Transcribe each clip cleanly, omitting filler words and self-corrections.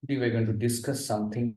Today we're going to discuss something.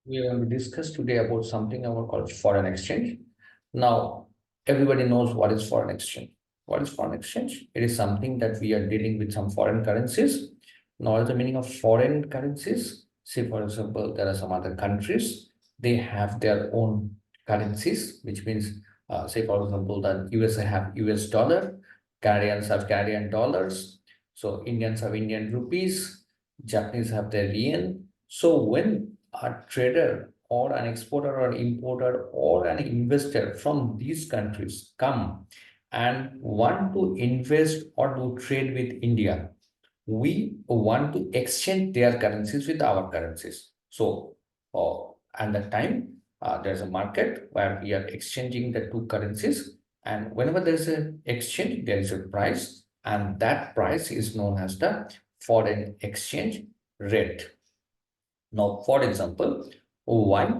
We are going to discuss today about something called foreign exchange. Now, everybody knows what is foreign exchange. What is foreign exchange? It is something that we are dealing with some foreign currencies. Now, what is the meaning of foreign currencies? Say, for example, there are some other countries. They have their own currencies, which means, say, for example, that USA have US dollar, Canadians have Canadian dollars. So Indians have Indian rupees, Japanese have their yen. So when a trader or an exporter or importer or an investor from these countries come and want to invest or do trade with India, we want to exchange their currencies with our currencies. So, at the time, there's a market where we are exchanging the two currencies, and whenever there's an exchange, there is a price, and that price is known as the foreign exchange rate. Now, for example, why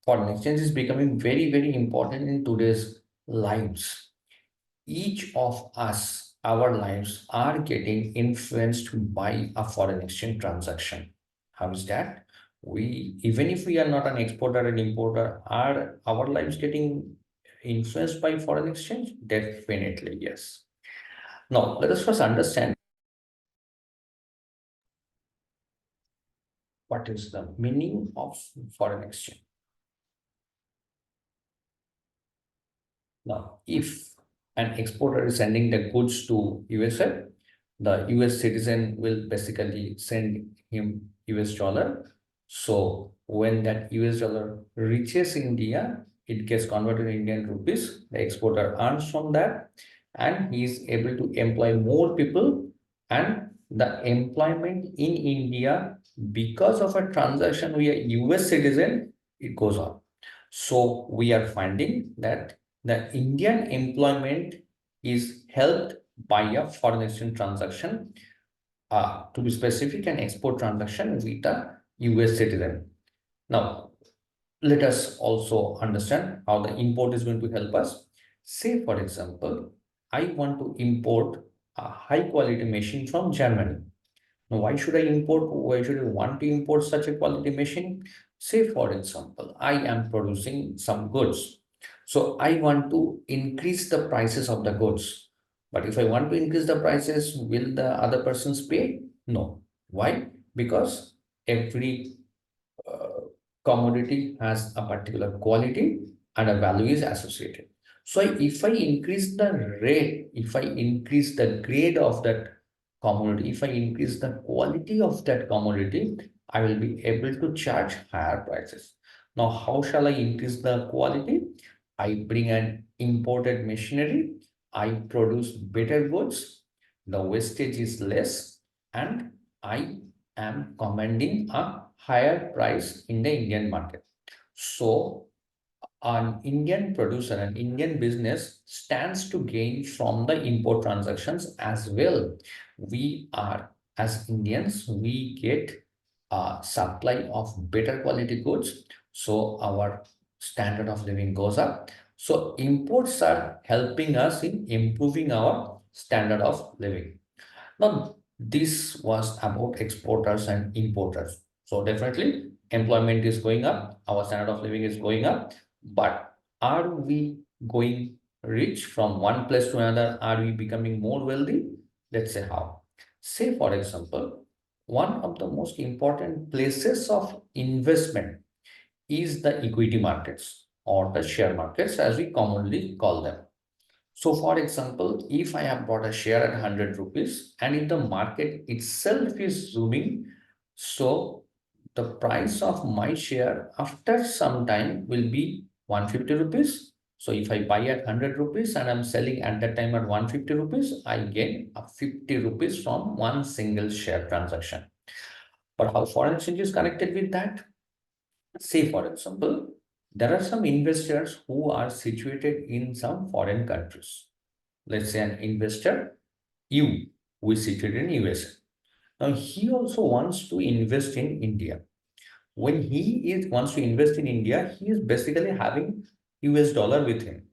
foreign exchange is becoming very, very important in today's lives. Each of us, our lives are getting influenced by a foreign exchange transaction. How is that? We, even if we are not an exporter and importer, are our lives getting influenced by foreign exchange? Definitely, yes. Now, let us first understand what is the meaning of foreign exchange. Now, if an exporter is sending the goods to USA, the US citizen will basically send him US dollar. So when that US dollar reaches India, it gets converted to Indian rupees. The exporter earns from that, and he is able to employ more people. And the employment in India, because of a transaction via US citizen, it goes on. So we are finding that the Indian employment is helped by a foreign exchange transaction, to be specific, an export transaction with a US citizen. Now, let us also understand how the import is going to help us. Say, for example, I want to import a high quality machine from Germany. Now, why should I import? Why should I want to import such a quality machine? Say, for example, I am producing some goods. So I want to increase the prices of the goods. But if I want to increase the prices, will the other persons pay? No. Why? Because every commodity has a particular quality and a value is associated. So if I increase the rate, if I increase the grade of that commodity, if I increase the quality of that commodity, I will be able to charge higher prices. Now, how shall I increase the quality? I bring an imported machinery, I produce better goods, the wastage is less, and I am commanding a higher price in the Indian market. So an Indian producer, an Indian business stands to gain from the import transactions as well. We are, as Indians, we get a supply of better quality goods. So our standard of living goes up. So imports are helping us in improving our standard of living. Now, this was about exporters and importers. So definitely employment is going up, our standard of living is going up, but are we going rich from one place to another? Are we becoming more wealthy? Let's say how. Say, for example, one of the most important places of investment is the equity markets or the share markets, as we commonly call them. So, for example, if I have bought a share at 100 rupees and if the market itself is zooming, so the price of my share after some time will be 150 rupees. So, if I buy at 100 rupees and I'm selling at that time at 150 rupees, I gain a 50 rupees from one single share transaction. But how foreign exchange is connected with that? Say, for example, there are some investors who are situated in some foreign countries. Let's say an investor, you, who is situated in USA. Now, he also wants to invest in India. When wants to invest in India, he is basically having US dollar with him.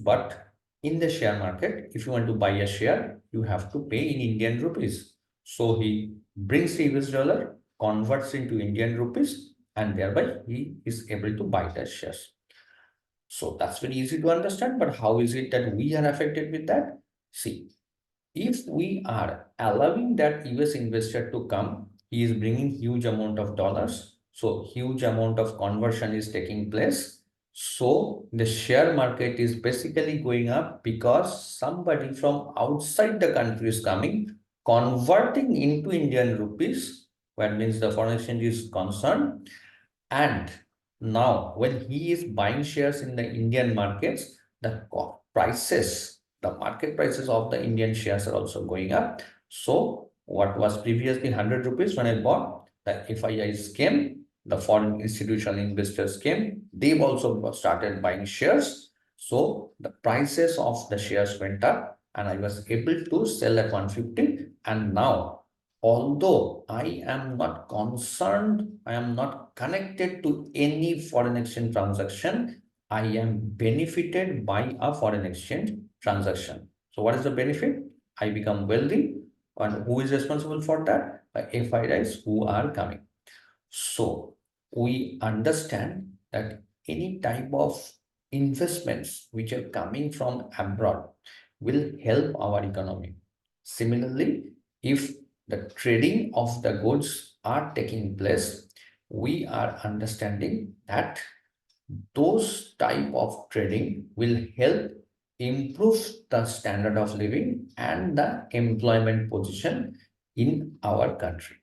But in the share market, if you want to buy a share, you have to pay in Indian rupees. So he brings the US dollar, converts into Indian rupees, and thereby he is able to buy the shares. So that's very easy to understand. But how is it that we are affected with that? See, if we are allowing that US investor to come, he is bringing huge amount of dollars. So huge amount of conversion is taking place. So the share market is basically going up because somebody from outside the country is coming, converting into Indian rupees, that means the foreign exchange is concerned. And now, when he is buying shares in the Indian markets, the prices, the market prices of the Indian shares are also going up. So, what was previously 100 rupees when I bought, the FIIs came, the foreign institutional investors came, they've also started buying shares. So, the prices of the shares went up, and I was able to sell at 150. And now, although I am not concerned, I am not connected to any foreign exchange transaction, I am benefited by a foreign exchange transaction. So what is the benefit? I become wealthy. And who is responsible for that? The FIIs who are coming. So we understand that any type of investments which are coming from abroad will help our economy. Similarly, if the trading of the goods are taking place, we are understanding that those type of trading will help improve the standard of living and the employment position in our country.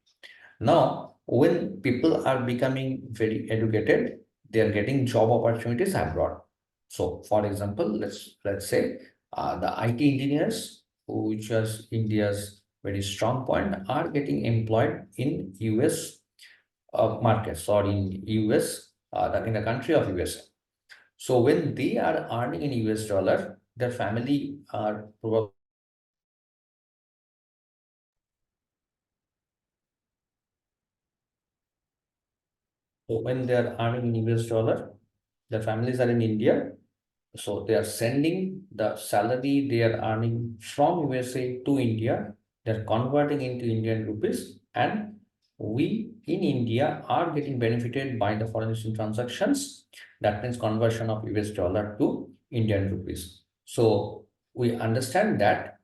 Now, when people are becoming very educated, they are getting job opportunities abroad. So, for example, let's say the IT engineers, which is India's very strong point, are getting employed in US markets or in US, in the country of USA. So, when they are earning in US dollar, their family are probably. So when they are earning in US dollar, their families are in India. So they are sending the salary they are earning from USA to India. They're converting into Indian rupees, and we in India are getting benefited by the foreign exchange transactions. That means conversion of US dollar to Indian rupees. So we understand that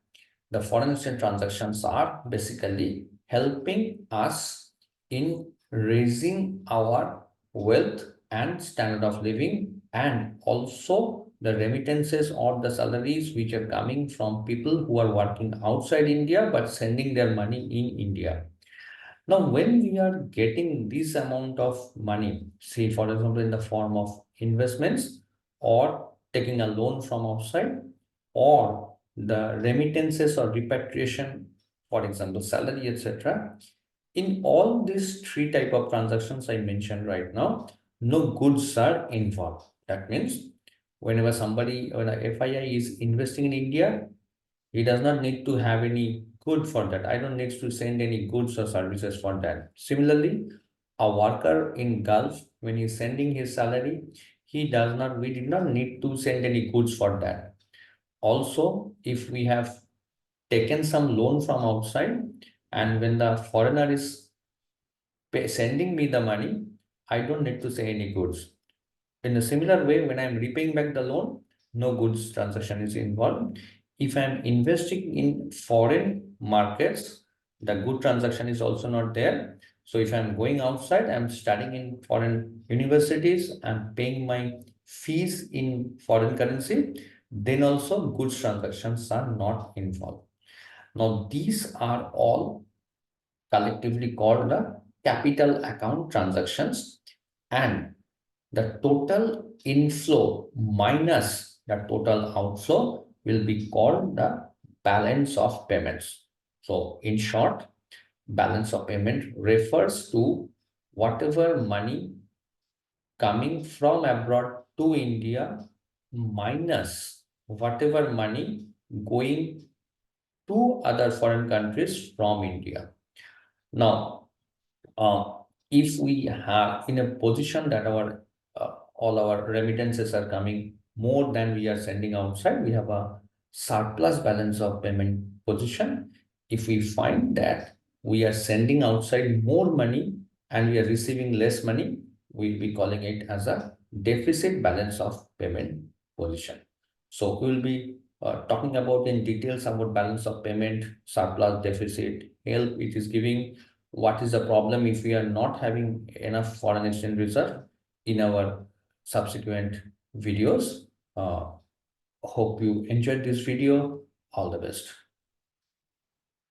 the foreign exchange transactions are basically helping us in raising our wealth and standard of living, and also the remittances or the salaries which are coming from people who are working outside India but sending their money in India. Now, when we are getting this amount of money, say for example in the form of investments or taking a loan from outside, or the remittances or repatriation, for example salary, etc., in all these three type of transactions I mentioned right now, no goods are involved. That means when a FII is investing in India, he does not need to have any good for that. I don't need to send any goods or services for that. Similarly, a worker in Gulf, when he's sending his salary, we did not need to send any goods for that. Also, if we have taken some loan from outside, and when the foreigner is sending me the money, I don't need to say any goods. In a similar way, when I'm repaying back the loan, no goods transaction is involved. If I'm investing in foreign markets, the good transaction is also not there. So if I'm going outside, I'm studying in foreign universities, I'm paying my fees in foreign currency, then also goods transactions are not involved. Now, these are all collectively called the capital account transactions, and the total inflow minus the total outflow will be called the balance of payments. So in short, balance of payment refers to whatever money coming from abroad to India minus whatever money going to other foreign countries from India. Now, uh, if we have in a position that our all our remittances are coming more than we are sending outside, we have a surplus balance of payment position. If we find that we are sending outside more money and we are receiving less money, we'll be calling it as a deficit balance of payment position. So we'll be talking about in details about balance of payment, surplus, deficit, help it is giving, what is the problem if we are not having enough foreign exchange reserve in our subsequent videos. Hope you enjoyed this video. All the best.